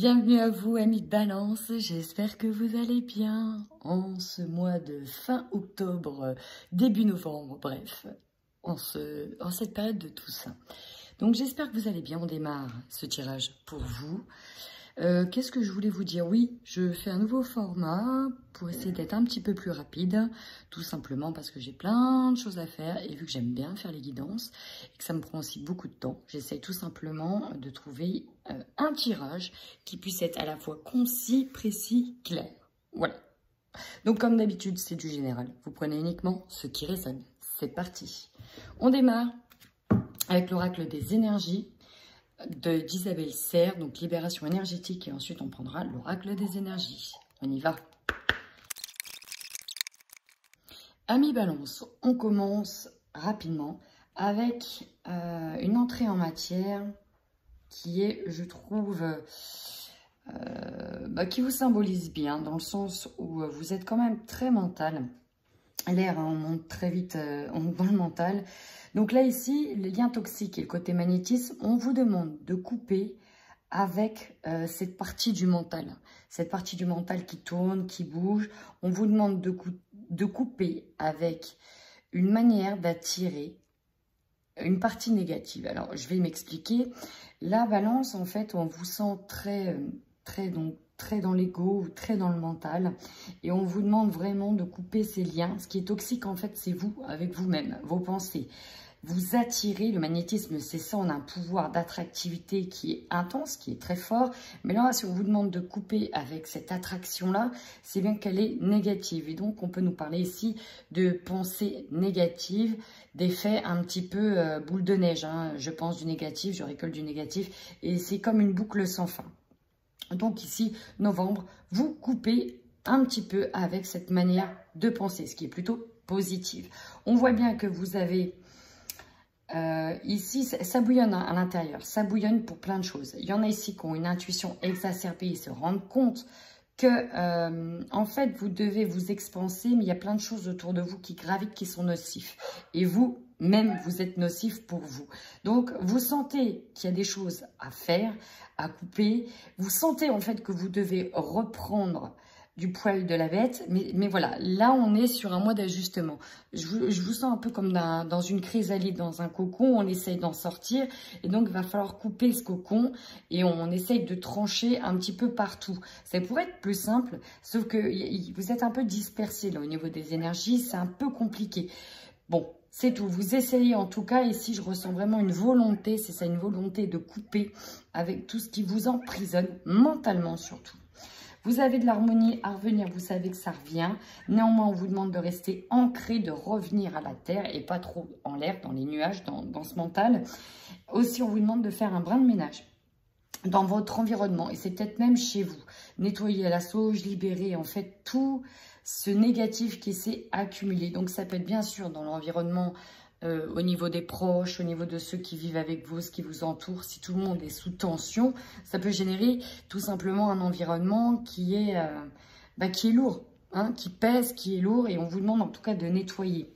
Bienvenue à vous, amis de Balance, j'espère que vous allez bien en ce mois de fin octobre, début novembre, bref, en cette période de Toussaint. Donc j'espère que vous allez bien, on démarre ce tirage pour vous. Qu'est-ce que je voulais vous dire? Oui, je fais un nouveau format pour essayer d'être un petit peu plus rapide, tout simplement parce que j'ai plein de choses à faire et vu que j'aime bien faire les guidances et que ça me prend aussi beaucoup de temps, j'essaie tout simplement de trouver un tirage qui puisse être à la fois concis, précis, clair. Voilà. Donc comme d'habitude, c'est du général. Vous prenez uniquement ce qui résonne. C'est parti. On démarre avec l'oracle des énergies d'Isabelle Serre, donc libération énergétique, et ensuite on prendra l'oracle des énergies. On y va. Amis Balance, on commence rapidement avec une entrée en matière qui est, je trouve, qui vous symbolise bien, dans le sens où vous êtes quand même très mental. L'air, on monte très vite dans le mental. Donc là, ici, les liens toxiques et le côté magnétisme, on vous demande de couper avec cette partie du mental. Cette partie du mental qui tourne, qui bouge. On vous demande de couper avec une manière d'attirer une partie négative. Alors, je vais m'expliquer. La Balance, en fait, on vous sent très dans l'ego ou très dans le mental. Et on vous demande vraiment de couper ces liens. Ce qui est toxique, en fait, c'est vous, avec vous-même, vos pensées. Vous attirez, le magnétisme, c'est ça, on a un pouvoir d'attractivité qui est intense, qui est très fort. Mais là, si on vous demande de couper avec cette attraction-là, c'est bien qu'elle est négative. Et donc, on peut nous parler ici de pensées négatives, d'effets un petit peu boule de neige. Hein. Je pense du négatif, je récolte du négatif. Et c'est comme une boucle sans fin. Donc ici, novembre, vous coupez un petit peu avec cette manière de penser, ce qui est plutôt positif. On voit bien que vous avez... ici, ça bouillonne à l'intérieur, ça bouillonne pour plein de choses. Il y en a ici qui ont une intuition exacerbée, ils se rendent compte que, en fait, vous devez vous expanser, mais il y a plein de choses autour de vous qui gravitent, qui sont nocifs. Et vous, même, vous êtes nocif pour vous. Donc, vous sentez qu'il y a des choses à faire, à couper. Vous sentez, en fait, que vous devez reprendre du poil de la bête, mais voilà, là on est sur un mois d'ajustement. Je vous sens un peu comme dans une chrysalide, dans un cocon, on essaye d'en sortir, et donc il va falloir couper ce cocon, et on essaye de trancher un petit peu partout. Ça pourrait être plus simple, sauf que vous êtes un peu dispersé là au niveau des énergies, c'est un peu compliqué. Bon, c'est tout, vous essayez en tout cas, ici je ressens vraiment une volonté, c'est ça, une volonté de couper avec tout ce qui vous emprisonne, mentalement surtout. Vous avez de l'harmonie à revenir, vous savez que ça revient. Néanmoins, on vous demande de rester ancré, de revenir à la terre et pas trop en l'air, dans les nuages, dans ce mental. Aussi, on vous demande de faire un brin de ménage dans votre environnement et c'est peut-être même chez vous. Nettoyer à la sauge, libérer en fait tout ce négatif qui s'est accumulé. Donc, ça peut être bien sûr dans l'environnement, au niveau des proches, au niveau de ceux qui vivent avec vous, ce qui vous entoure. Si tout le monde est sous tension, ça peut générer tout simplement un environnement qui est lourd, hein, qui pèse, qui est lourd. Et on vous demande en tout cas de nettoyer.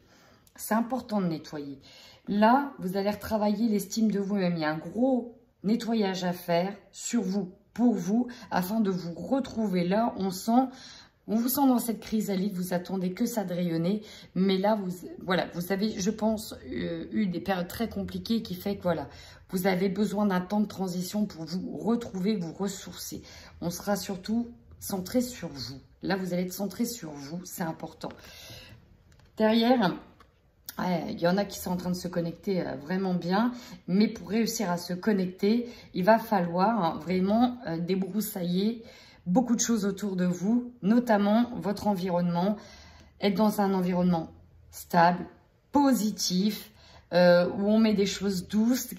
C'est important de nettoyer. Là, vous allez retravailler l'estime de vous-même. Il y a un gros nettoyage à faire sur vous, pour vous, afin de vous retrouver. Là, on vous sent dans cette chrysalide, vous attendez que ça de rayonner, mais là, vous avez, je pense, eu des périodes très compliquées qui fait que, voilà, vous avez besoin d'un temps de transition pour vous retrouver, vous ressourcer. On sera surtout centré sur vous. Là, vous allez être centré sur vous, c'est important. Derrière, il y en a qui sont en train de se connecter vraiment bien, mais pour réussir à se connecter, il va falloir vraiment débroussailler beaucoup de choses autour de vous, notamment votre environnement, être dans un environnement stable, positif, où on met des choses douces,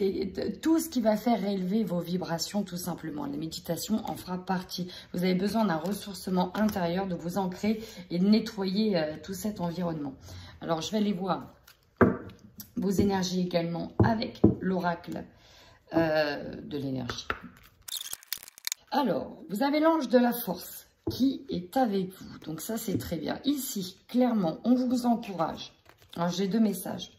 tout ce qui va faire élever vos vibrations tout simplement. La méditation en fera partie. Vous avez besoin d'un ressourcement intérieur, de vous ancrer et de nettoyer tout cet environnement. Alors, je vais aller voir vos énergies également avec l'oracle de l'énergie. Alors, vous avez l'ange de la force qui est avec vous. Donc ça, c'est très bien. Ici, clairement, on vous encourage. Alors, j'ai deux messages.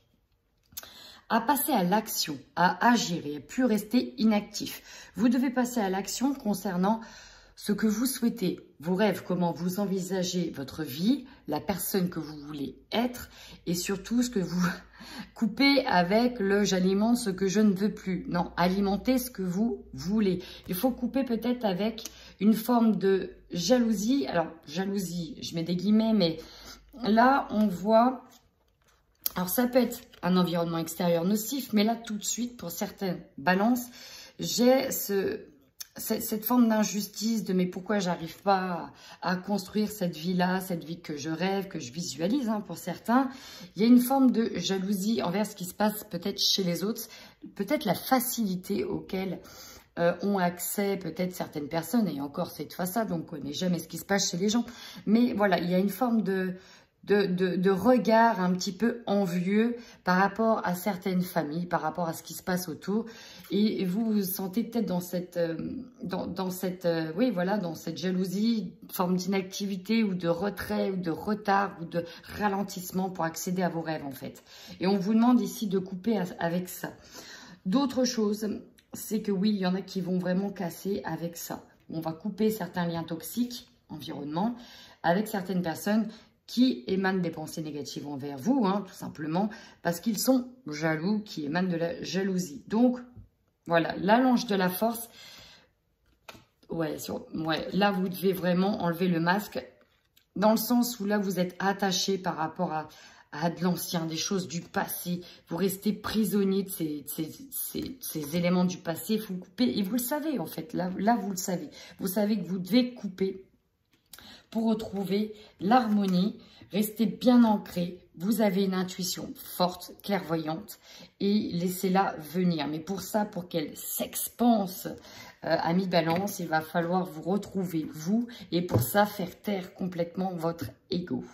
à passer à l'action, à agir et à plus rester inactif. Vous devez passer à l'action concernant ce que vous souhaitez, vos rêves, comment vous envisagez votre vie, la personne que vous voulez être et surtout ce que vous coupez avec le « j'alimente ce que je ne veux plus ». Non, alimentez ce que vous voulez. Il faut couper peut-être avec une forme de jalousie. Alors, jalousie, je mets des guillemets, mais là, on voit... Alors, ça peut être un environnement extérieur nocif, mais là, tout de suite, pour certaines balances, j'ai cette forme d'injustice de mais pourquoi j'arrive pas à construire cette vie-là, cette vie que je rêve, que je visualise pour certains. Il y a une forme de jalousie envers ce qui se passe peut-être chez les autres, peut-être la facilité auquel ont accès peut-être certaines personnes, et encore cette fois-là, donc on ne connaît jamais ce qui se passe chez les gens. Mais voilà, il y a une forme de regard un petit peu envieux par rapport à certaines familles, par rapport à ce qui se passe autour. Et vous vous sentez peut-être dans cette, oui, voilà, dans cette jalousie, forme d'inactivité ou de retrait ou de retard ou de ralentissement pour accéder à vos rêves en fait. Et on vous demande ici de couper avec ça. D'autres choses, c'est que oui, il y en a qui vont vraiment casser avec ça. On va couper certains liens toxiques, environnement, avec certaines personnes qui émanent des pensées négatives envers vous, tout simplement, parce qu'ils sont jaloux, qui émanent de la jalousie. Donc, voilà, la l'ange de la force, ouais, là, vous devez vraiment enlever le masque, dans le sens où là, vous êtes attaché par rapport à de l'ancien, des choses du passé. Vous restez prisonnier de ces éléments du passé, vous coupez, et vous le savez, en fait, là, vous le savez. Vous savez que vous devez couper pour retrouver l'harmonie, restez bien ancré, vous avez une intuition forte, clairvoyante et laissez-la venir. Mais pour ça, pour qu'elle s'expanse à mi-balance, il va falloir vous retrouver, vous, et pour ça, faire taire complètement votre ego.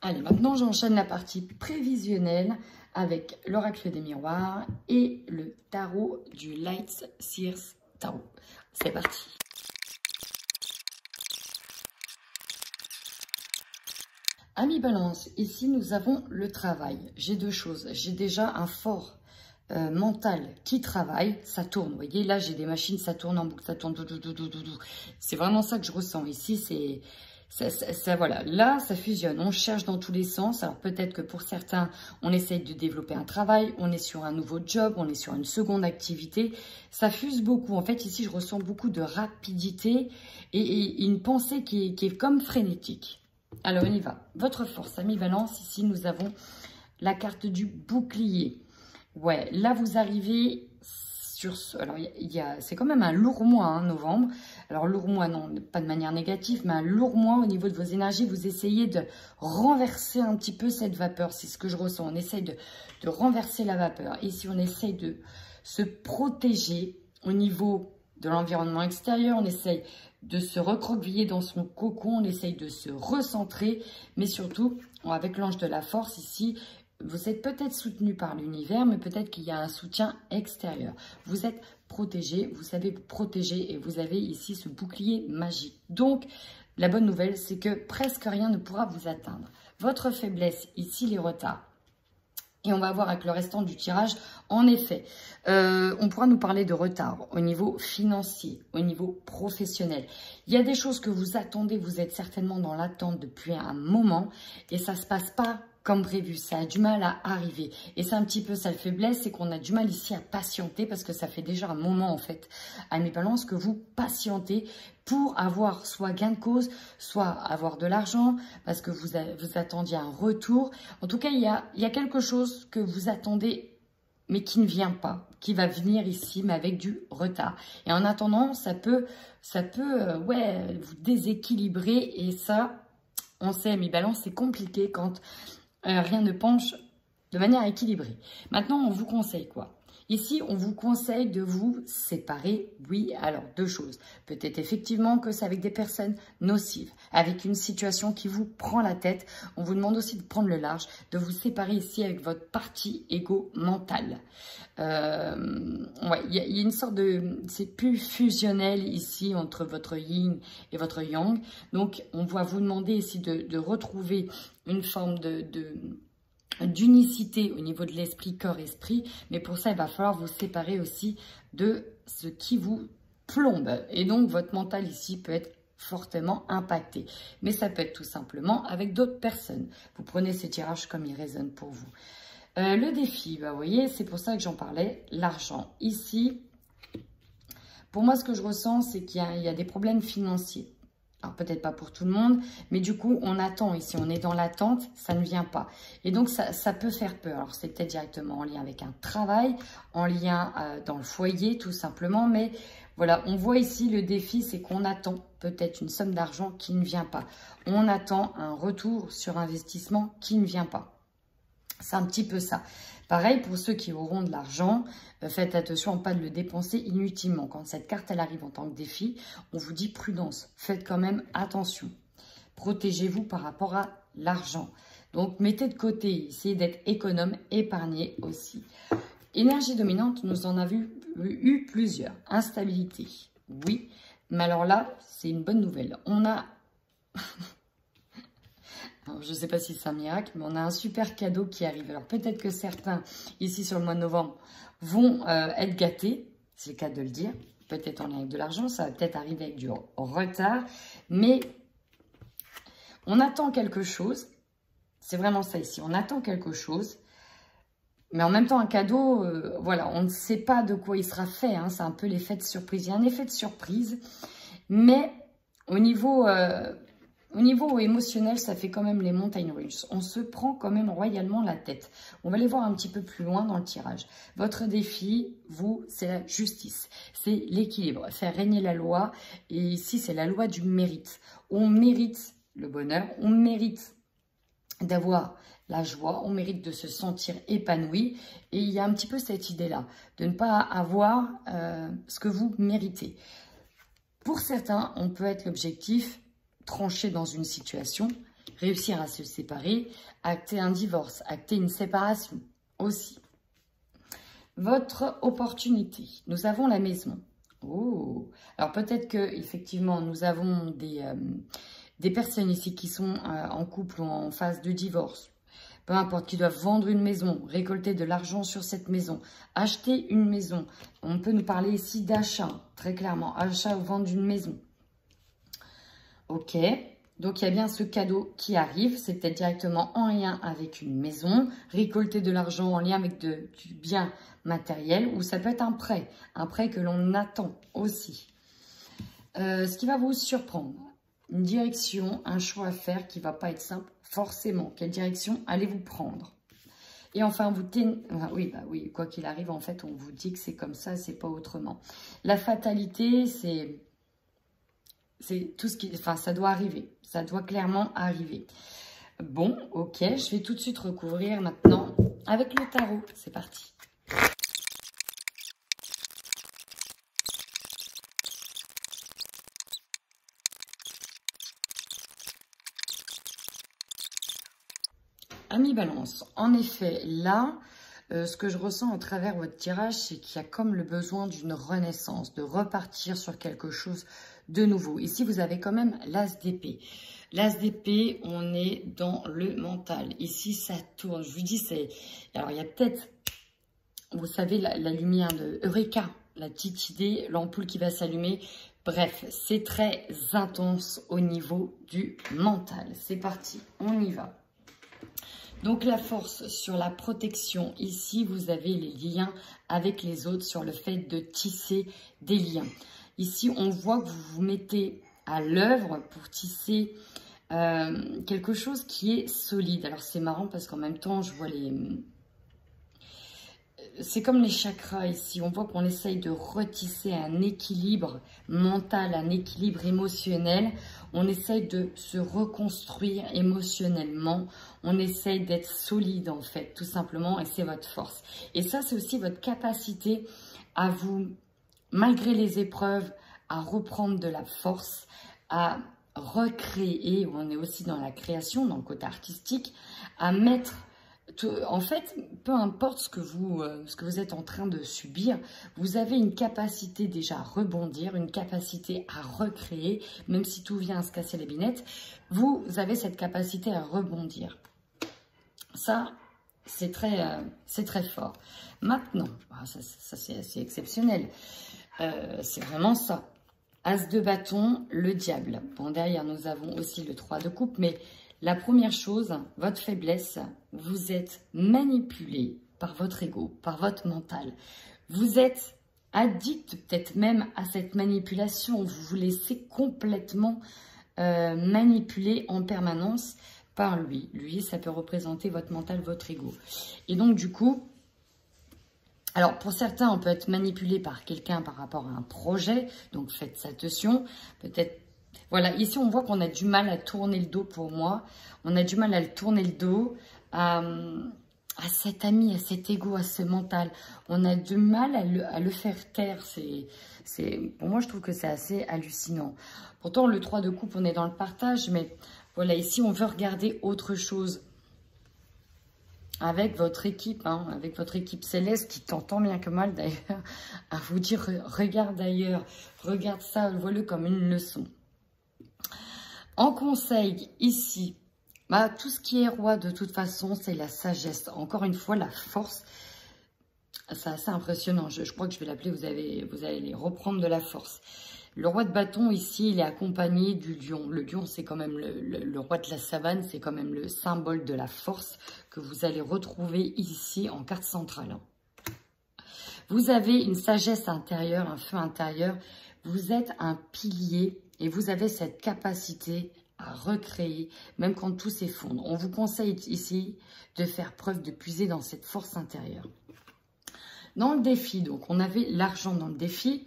Allez, maintenant, j'enchaîne la partie prévisionnelle avec l'oracle des miroirs et le tarot du Light Seers Tarot. C'est parti. Amis Balance, ici nous avons le travail. J'ai deux choses. J'ai déjà un fort mental qui travaille, ça tourne. Vous voyez, là j'ai des machines, ça tourne en boucle, ça tourne. C'est vraiment ça que je ressens. Ici, c'est voilà. Là, ça fusionne. On cherche dans tous les sens. Alors peut-être que pour certains, on essaye de développer un travail, on est sur un nouveau job, on est sur une seconde activité. Ça fuse beaucoup. En fait, ici, je ressens beaucoup de rapidité et une pensée qui est comme frénétique. Alors, on y va. Votre force, amis Balance, ici, nous avons la carte du bouclier. Ouais, là, vous arrivez sur ce... Alors, c'est quand même un lourd mois, novembre. Alors, lourd mois, non, pas de manière négative, mais un lourd mois au niveau de vos énergies. Vous essayez de renverser un petit peu cette vapeur. C'est ce que je ressens. On essaye de renverser la vapeur. Ici, on essaye de se protéger au niveau de l'environnement extérieur. On essaye de se recroqueviller dans son cocon, on essaye de se recentrer, mais surtout, avec l'ange de la force ici, vous êtes peut-être soutenu par l'univers, mais peut-être qu'il y a un soutien extérieur. Vous êtes protégé, vous savez vous protéger et vous avez ici ce bouclier magique. Donc, la bonne nouvelle, c'est que presque rien ne pourra vous atteindre. Votre faiblesse, ici, les retards. Et on va voir avec le restant du tirage, en effet, on pourra nous parler de retard au niveau financier, au niveau professionnel. Il y a des choses que vous attendez, vous êtes certainement dans l'attente depuis un moment et ça ne se passe pas comme prévu, ça a du mal à arriver. Et c'est un petit peu ça la faiblesse, c'est qu'on a du mal ici à patienter parce que ça fait déjà un moment en fait, à mes balances, que vous patientez pour avoir soit gain de cause, soit avoir de l'argent, parce que vous attendiez un retour. En tout cas, il y a quelque chose que vous attendez, mais qui ne vient pas, qui va venir ici, mais avec du retard. Et en attendant, ça peut ouais, vous déséquilibrer. Et ça, on sait, mes balances, c'est compliqué quand rien ne penche de manière équilibrée. Maintenant, on vous conseille quoi ? Ici, on vous conseille de vous séparer. Oui, alors deux choses. Peut-être effectivement que c'est avec des personnes nocives, avec une situation qui vous prend la tête. On vous demande aussi de prendre le large, de vous séparer ici avec votre partie égo mentale. Ouais, il y a une sorte de... C'est plus fusionnel ici entre votre yin et votre yang. Donc, on va vous demander ici de retrouver une forme d'unicité au niveau de l'esprit, corps-esprit. Mais pour ça, il va falloir vous séparer aussi de ce qui vous plombe. Et donc, votre mental ici peut être fortement impacté. Mais ça peut être tout simplement avec d'autres personnes. Vous prenez ces tirages comme ils résonnent pour vous. Le défi, bah, vous voyez, c'est pour ça que j'en parlais, l'argent. Ici, pour moi, ce que je ressens, c'est qu'il y a des problèmes financiers. Alors, peut-être pas pour tout le monde, mais du coup, on attend ici. On est dans l'attente, ça ne vient pas. Et donc, ça peut faire peur. Alors, c'est peut-être directement en lien avec un travail, en lien dans le foyer, tout simplement. Mais voilà, on voit ici le défi, c'est qu'on attend peut-être une somme d'argent qui ne vient pas. On attend un retour sur investissement qui ne vient pas. C'est un petit peu ça. Pareil, pour ceux qui auront de l'argent, faites attention à ne pas le dépenser inutilement. Quand cette carte, elle arrive en tant que défi, on vous dit prudence. Faites quand même attention. Protégez-vous par rapport à l'argent. Donc, mettez de côté, essayez d'être économe, épargnez aussi. Énergie dominante, nous en avons eu plusieurs. Instabilité, oui. Mais alors là, c'est une bonne nouvelle. On a... Alors, je ne sais pas si c'est un miracle, mais on a un super cadeau qui arrive. Alors, peut-être que certains, ici sur le mois de novembre, vont être gâtés. C'est le cas de le dire. Peut-être en lien avec de l'argent. Ça va peut-être arriver avec du retard. Mais on attend quelque chose. C'est vraiment ça ici. On attend quelque chose. Mais en même temps, un cadeau, voilà, on ne sait pas de quoi il sera fait. Hein. C'est un peu l'effet de surprise. Il y a un effet de surprise. Mais au niveau émotionnel, ça fait quand même les montagnes russes. On se prend quand même royalement la tête. On va aller voir un petit peu plus loin dans le tirage. Votre défi, vous, c'est la justice. C'est l'équilibre, faire régner la loi. Et ici, c'est la loi du mérite. On mérite le bonheur, on mérite d'avoir la joie, on mérite de se sentir épanoui. Et il y a un petit peu cette idée-là, de ne pas avoir ce que vous méritez. Pour certains, on peut être l'objectif trancher dans une situation, réussir à se séparer, acter un divorce, acter une séparation aussi. Votre opportunité. Nous avons la maison. Oh, alors peut-être que effectivement nous avons des personnes ici qui sont en couple ou en phase de divorce. Peu importe, qui doivent vendre une maison, récolter de l'argent sur cette maison, acheter une maison. On peut nous parler ici d'achat, très clairement, achat ou vente d'une maison. Ok, donc il y a bien ce cadeau qui arrive, c'est peut-être directement en lien avec une maison, récolter de l'argent en lien avec du bien matériel, ou ça peut être un prêt que l'on attend aussi. Ce qui va vous surprendre, une direction, un choix à faire qui ne va pas être simple, forcément. Quelle direction allez-vous prendre? Et enfin, oui, quoi qu'il arrive, en fait, on vous dit que c'est comme ça, c'est pas autrement. La fatalité, c'est tout ce qui... Enfin, ça doit arriver. Ça doit clairement arriver. Bon, ok. Je vais tout de suite recouvrir maintenant avec le tarot. C'est parti. Amis Balance, en effet, là, ce que je ressens à travers votre tirage, c'est qu'il y a comme le besoin d'une renaissance, de repartir sur quelque chose de nouveau. Ici, vous avez quand même l'as d'épée. L'as d'épée, on est dans le mental. Ici, ça tourne. Je vous dis, c'est... Alors, il y a peut-être, vous savez, la lumière de Eureka, la petite idée, l'ampoule qui va s'allumer. Bref, c'est très intense au niveau du mental. C'est parti, on y va. Donc, la force sur la protection. Ici, vous avez les liens avec les autres sur le fait de tisser des liens. Ici, on voit que vous vous mettez à l'œuvre pour tisser quelque chose qui est solide. Alors, c'est marrant parce qu'en même temps, je vois les... C'est comme les chakras ici. On voit qu'on essaye de retisser un équilibre mental, un équilibre émotionnel. On essaye de se reconstruire émotionnellement. On essaye d'être solide en fait, tout simplement. Et c'est votre force. Et ça, c'est aussi votre capacité à vous, malgré les épreuves, à reprendre de la force, à recréer. On est aussi dans la création, dans le côté artistique, à mettre... En fait, peu importe ce que vous êtes en train de subir, vous avez une capacité déjà à rebondir, une capacité à recréer, même si tout vient à se casser les binettes, vous avez cette capacité à rebondir. Ça, c'est très fort. Maintenant, ça c'est assez exceptionnel. C'est vraiment ça. As de bâton, le diable. Bon, derrière, nous avons aussi le 3 de coupe. Mais la première chose, votre faiblesse, vous êtes manipulé par votre ego, par votre mental. Vous êtes addict peut-être même à cette manipulation. Vous vous laissez complètement manipuler en permanence par lui. Lui, ça peut représenter votre mental, votre ego. Et donc, du coup... Alors, pour certains, on peut être manipulé par quelqu'un par rapport à un projet. Donc, faites attention. Peut-être, voilà, ici, on voit qu'on a du mal à tourner le dos pour moi. On a du mal à le tourner le dos à cet ami, à cet ego, à ce mental. On a du mal à le faire taire. Pour moi, je trouve que c'est assez hallucinant. Pourtant, le 3 de coupe, on est dans le partage. Mais voilà, ici, on veut regarder autre chose. Avec votre équipe, avec votre équipe céleste qui t'entend bien que mal d'ailleurs, à vous dire regarde ailleurs, regarde ça, vois-le comme une leçon. En conseil, ici, tout ce qui est roi de toute façon, c'est la sagesse. Encore une fois, la force, c'est assez impressionnant. Je crois que je vais l'appeler, vous allez reprendre de la force. Le roi de bâton, ici, il est accompagné du lion. Le lion, c'est quand même le roi de la savane, c'est quand même le symbole de la force que vous allez retrouver ici en carte centrale. Vous avez une sagesse intérieure, un feu intérieur. Vous êtes un pilier et vous avez cette capacité à recréer, même quand tout s'effondre. On vous conseille ici de faire preuve, de puiser dans cette force intérieure. Dans le défi, donc, on avait l'argent dans le défi.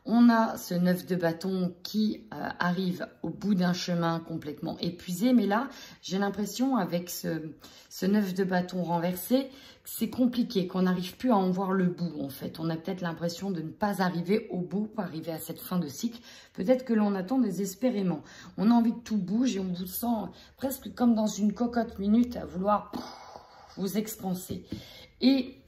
On a ce 9 de bâton qui arrive au bout d'un chemin complètement épuisé. Mais là, j'ai l'impression avec ce 9 de bâton renversé, que c'est compliqué, qu'on n'arrive plus à en voir le bout en fait. On a peut-être l'impression de ne pas arriver au bout, pas arriver à cette fin de cycle. Peut-être que l'on attend désespérément. On a envie que tout bouge et on vous sent presque comme dans une cocotte minute à vouloir vous expanser. Et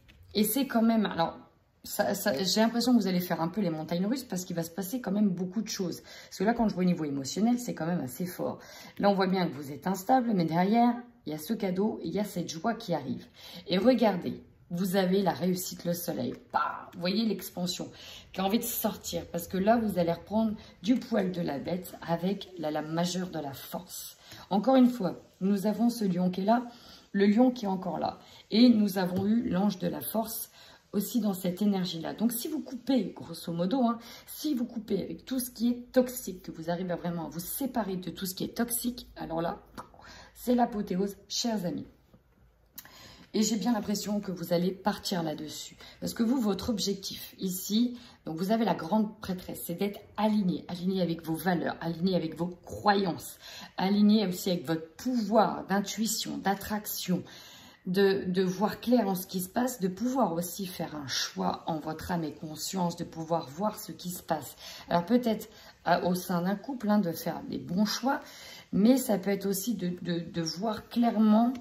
c'est quand même... Alors, j'ai l'impression que vous allez faire un peu les montagnes russes parce qu'il va se passer quand même beaucoup de choses. Parce que là, quand je vois au niveau émotionnel, c'est quand même assez fort. Là, on voit bien que vous êtes instable, mais derrière, il y a ce cadeau et il y a cette joie qui arrive. Et regardez, vous avez la réussite, le soleil. Bah, vous voyez l'expansion qui a envie de sortir. Parce que là, vous allez reprendre du poil de la bête avec la lame majeure de la force. Encore une fois, nous avons ce lion qui est là, le lion qui est encore là. Et nous avons eu l'ange de la force aussi dans cette énergie-là. Donc, si vous coupez, grosso modo, si vous coupez avec tout ce qui est toxique, que vous arrivez vraiment à vous séparer de tout ce qui est toxique, alors là, c'est l'apothéose, chers amis. Et j'ai bien l'impression que vous allez partir là-dessus. Parce que vous, votre objectif ici, donc vous avez la grande prêtresse, c'est d'être aligné. Aligné avec vos valeurs, aligné avec vos croyances, aligné aussi avec votre pouvoir d'intuition, d'attraction, de voir clair en ce qui se passe, de pouvoir aussi faire un choix en votre âme et conscience, de pouvoir voir ce qui se passe. Alors peut-être au sein d'un couple, de faire des bons choix, mais ça peut être aussi de voir clairement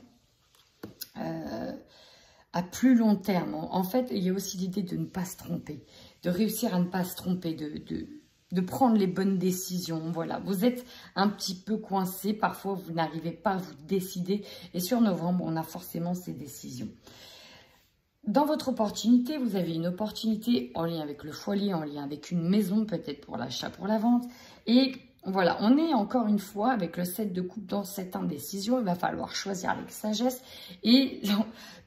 à plus long terme. En fait, il y a aussi l'idée de ne pas se tromper, de réussir à ne pas se tromper, de prendre les bonnes décisions. Voilà, vous êtes un petit peu coincé, parfois vous n'arrivez pas à vous décider. Et sur novembre, on a forcément ces décisions. Dans votre opportunité, vous avez une opportunité en lien avec le foyer, en lien avec une maison, peut-être pour l'achat, pour la vente. Et voilà, on est encore une fois avec le 7 de coupe dans cette indécision. Il va falloir choisir avec sagesse. Et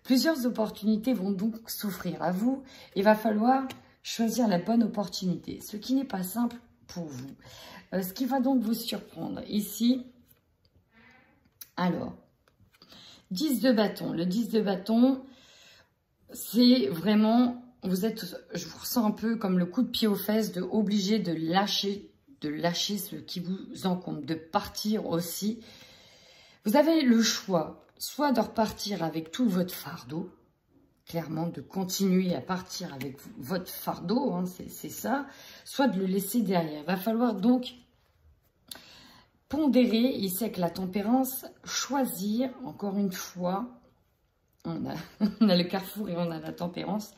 plusieurs opportunités vont donc s'offrir à vous. Il va falloir choisir la bonne opportunité, ce qui n'est pas simple pour vous. Ce qui va donc vous surprendre ici, alors, 10 de bâton. Le 10 de bâton, c'est vraiment, je vous ressens un peu comme le coup de pied aux fesses, obligé de lâcher ce qui vous encombre, de partir aussi. Vous avez le choix, soit de repartir avec tout votre fardeau, clairement de continuer à partir avec votre fardeau, c'est ça, soit de le laisser derrière. Il va falloir donc pondérer, ici avec la tempérance, choisir, encore une fois, on a le carrefour et on a la tempérance,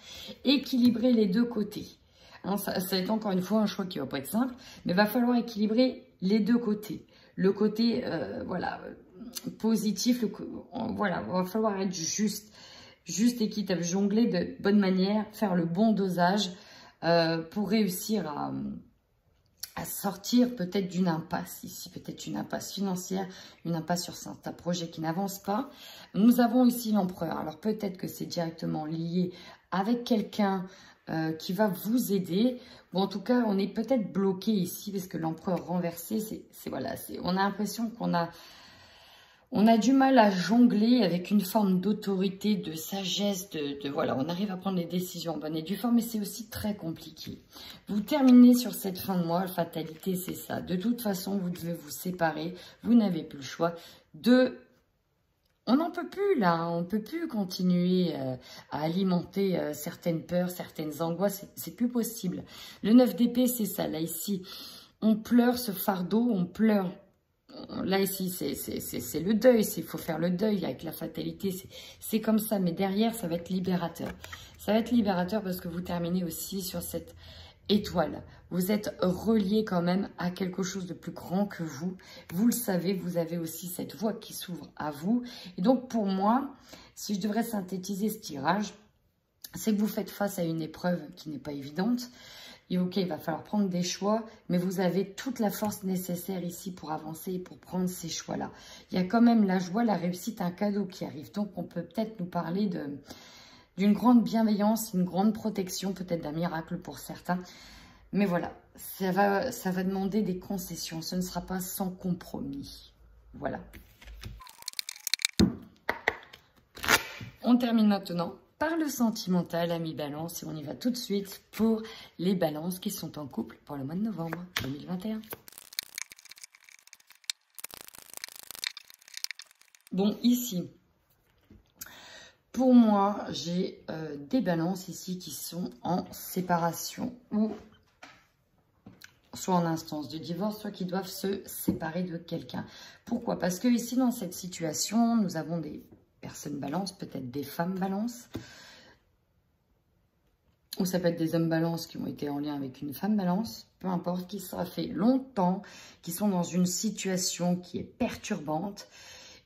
équilibrer les deux côtés. Ça va être encore une fois un choix qui ne va pas être simple, mais il va falloir équilibrer les deux côtés. Le côté, voilà, positif, voilà, il va falloir être juste. juste et quitte à jongler de bonne manière, faire le bon dosage pour réussir à sortir peut-être d'une impasse ici, peut-être une impasse financière, une impasse sur certains projets qui n'avancent pas. Nous avons ici l'empereur. Alors peut-être que c'est directement lié avec quelqu'un qui va vous aider. Ou en tout cas, on est peut-être bloqué ici parce que l'empereur renversé, voilà, on a l'impression qu'on a du mal à jongler avec une forme d'autorité, de sagesse, voilà, on arrive à prendre les décisions en bonne et due forme, mais c'est aussi très compliqué. Vous terminez sur cette fin de mois, la fatalité, c'est ça. De toute façon, vous devez vous séparer, vous n'avez plus le choix on n'en peut plus là, on ne peut plus continuer à alimenter certaines peurs, certaines angoisses, c'est plus possible. Le 9 d'épée, c'est ça, là ici, on pleure ce fardeau, on pleure. Là ici, c'est le deuil, il faut faire le deuil avec la fatalité, c'est comme ça, mais derrière, ça va être libérateur. Ça va être libérateur parce que vous terminez aussi sur cette étoile. Vous êtes relié quand même à quelque chose de plus grand que vous. Vous le savez, vous avez aussi cette voie qui s'ouvre à vous. Et donc pour moi, si je devrais synthétiser ce tirage, c'est que vous faites face à une épreuve qui n'est pas évidente. Et ok, il va falloir prendre des choix, mais vous avez toute la force nécessaire ici pour avancer et pour prendre ces choix-là. Il y a quand même la joie, la réussite, un cadeau qui arrive. Donc on peut peut-être nous parler d'une grande bienveillance, une grande protection, peut-être d'un miracle pour certains. Mais voilà, ça va demander des concessions. Ce ne sera pas sans compromis. Voilà. On termine maintenant par le sentimental, amis Balance. Et on y va tout de suite pour les Balances qui sont en couple pour le mois de novembre 2021. Bon, ici... Pour moi, j'ai des balances ici qui sont en séparation ou soit en instance de divorce, soit qui doivent se séparer de quelqu'un. Pourquoi? Parce que ici, dans cette situation, nous avons des personnes balances, peut-être des femmes balances, ou ça peut être des hommes balances qui ont été en lien avec une femme balance, peu importe, qui ça fait longtemps, qui sont dans une situation qui est perturbante,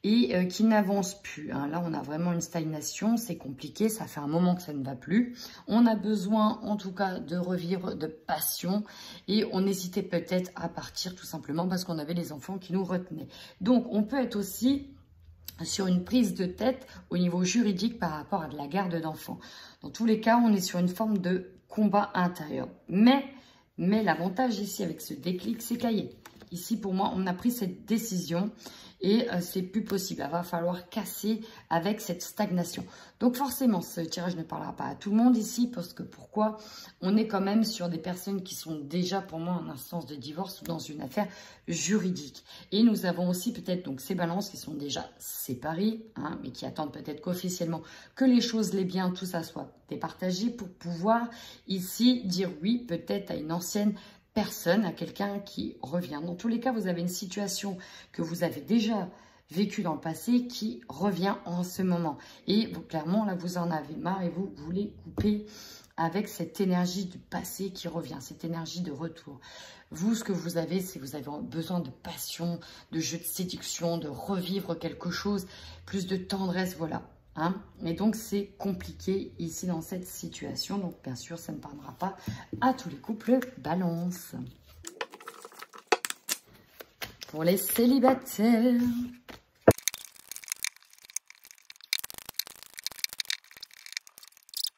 et qui n'avance plus. Hein. Là, on a vraiment une stagnation, c'est compliqué, ça fait un moment que ça ne va plus. On a besoin, en tout cas, de revivre de passion et on hésitait peut-être à partir tout simplement parce qu'on avait les enfants qui nous retenaient. Donc, on peut être aussi sur une prise de tête au niveau juridique par rapport à de la garde d'enfants. Dans tous les cas, on est sur une forme de combat intérieur. Mais l'avantage ici avec ce déclic, c'est qu'il ici, pour moi, on a pris cette décision et c'est plus possible. Il va falloir casser avec cette stagnation. Donc forcément, ce tirage ne parlera pas à tout le monde ici parce que pourquoi? On est quand même sur des personnes qui sont déjà pour moi en instance de divorce ou dans une affaire juridique. Et nous avons aussi peut-être donc ces balances qui sont déjà séparées, hein, mais qui attendent peut-être qu'officiellement que les choses, les biens, tout ça soit départagé pour pouvoir ici dire oui peut-être à une ancienne personne, à quelqu'un qui revient. Dans tous les cas, vous avez une situation que vous avez déjà vécue dans le passé qui revient en ce moment. Et vous, clairement, là, vous en avez marre et vous voulez couper avec cette énergie du passé qui revient, cette énergie de retour. Vous, ce que vous avez, c'est vous avez besoin de passion, de jeu de séduction, de revivre quelque chose, plus de tendresse, voilà. Hein? Et donc, c'est compliqué ici dans cette situation. Donc, bien sûr, ça ne parlera pas à tous les couples balance. Pour les célibataires.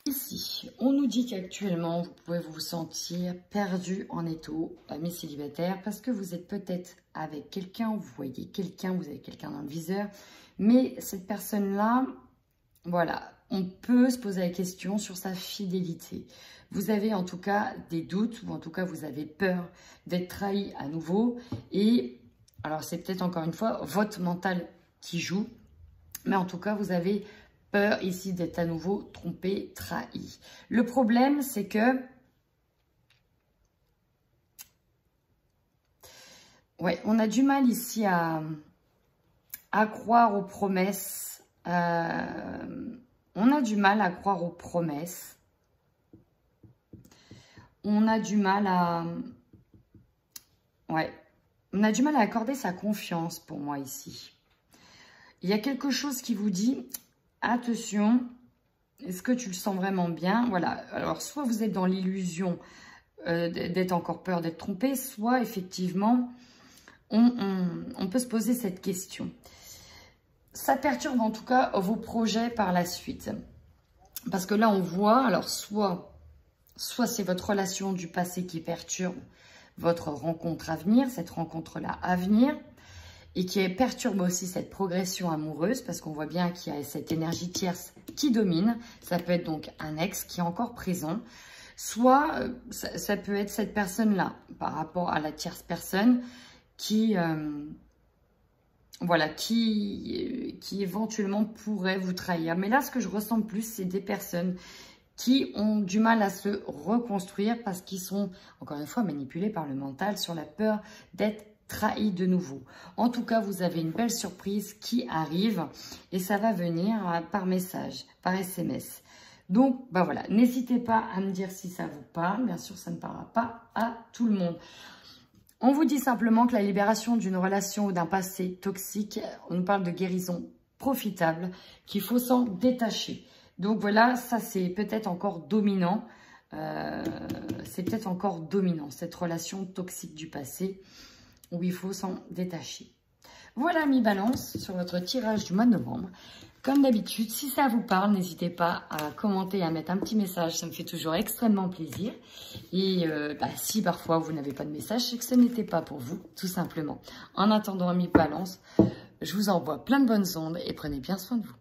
Ici, on nous dit qu'actuellement, vous pouvez vous sentir perdu en étau, amis célibataires, parce que vous êtes peut-être avec quelqu'un, vous voyez quelqu'un, vous avez quelqu'un dans le viseur, mais cette personne-là... Voilà, on peut se poser la question sur sa fidélité. Vous avez en tout cas des doutes ou en tout cas vous avez peur d'être trahi à nouveau. Et alors c'est peut-être encore une fois votre mental qui joue. Mais en tout cas vous avez peur ici d'être à nouveau trompé, trahi. Le problème c'est que... Ouais, on a du mal ici à croire aux promesses. On a du mal à croire aux promesses. On a du mal à... Ouais. On a du mal à accorder sa confiance pour moi ici. Il y a quelque chose qui vous dit, attention, Est-ce que tu le sens vraiment bien? Voilà. Alors, soit vous êtes dans l'illusion d'être encore peur d'être trompé, soit effectivement, on peut se poser cette question. Ça perturbe en tout cas vos projets par la suite. Parce que là, on voit, alors soit c'est votre relation du passé qui perturbe votre rencontre à venir, cette rencontre-là à venir, et qui perturbe aussi cette progression amoureuse, parce qu'on voit bien qu'il y a cette énergie tierce qui domine. Ça peut être donc un ex qui est encore présent, soit ça peut être cette personne-là, par rapport à la tierce personne, qui, voilà, qui éventuellement pourrait vous trahir. Mais là, ce que je ressens plus, c'est des personnes qui ont du mal à se reconstruire parce qu'ils sont, encore une fois, manipulés par le mental sur la peur d'être trahi de nouveau. En tout cas, vous avez une belle surprise qui arrive et ça va venir par message, par SMS. Donc, bah voilà, n'hésitez pas à me dire si ça vous parle. Bien sûr, ça ne parlera pas à tout le monde. On vous dit simplement que la libération d'une relation ou d'un passé toxique, on nous parle de guérison profitable, qu'il faut s'en détacher. Donc voilà, ça c'est peut-être encore dominant. C'est peut-être encore dominant, cette relation toxique du passé où il faut s'en détacher. Voilà, mi Balance, sur votre tirage du mois de novembre. Comme d'habitude, si ça vous parle, n'hésitez pas à commenter et à mettre un petit message. Ça me fait toujours extrêmement plaisir. Et si parfois vous n'avez pas de message, c'est que ce n'était pas pour vous, tout simplement. En attendant, mi Balance, je vous envoie plein de bonnes ondes et prenez bien soin de vous.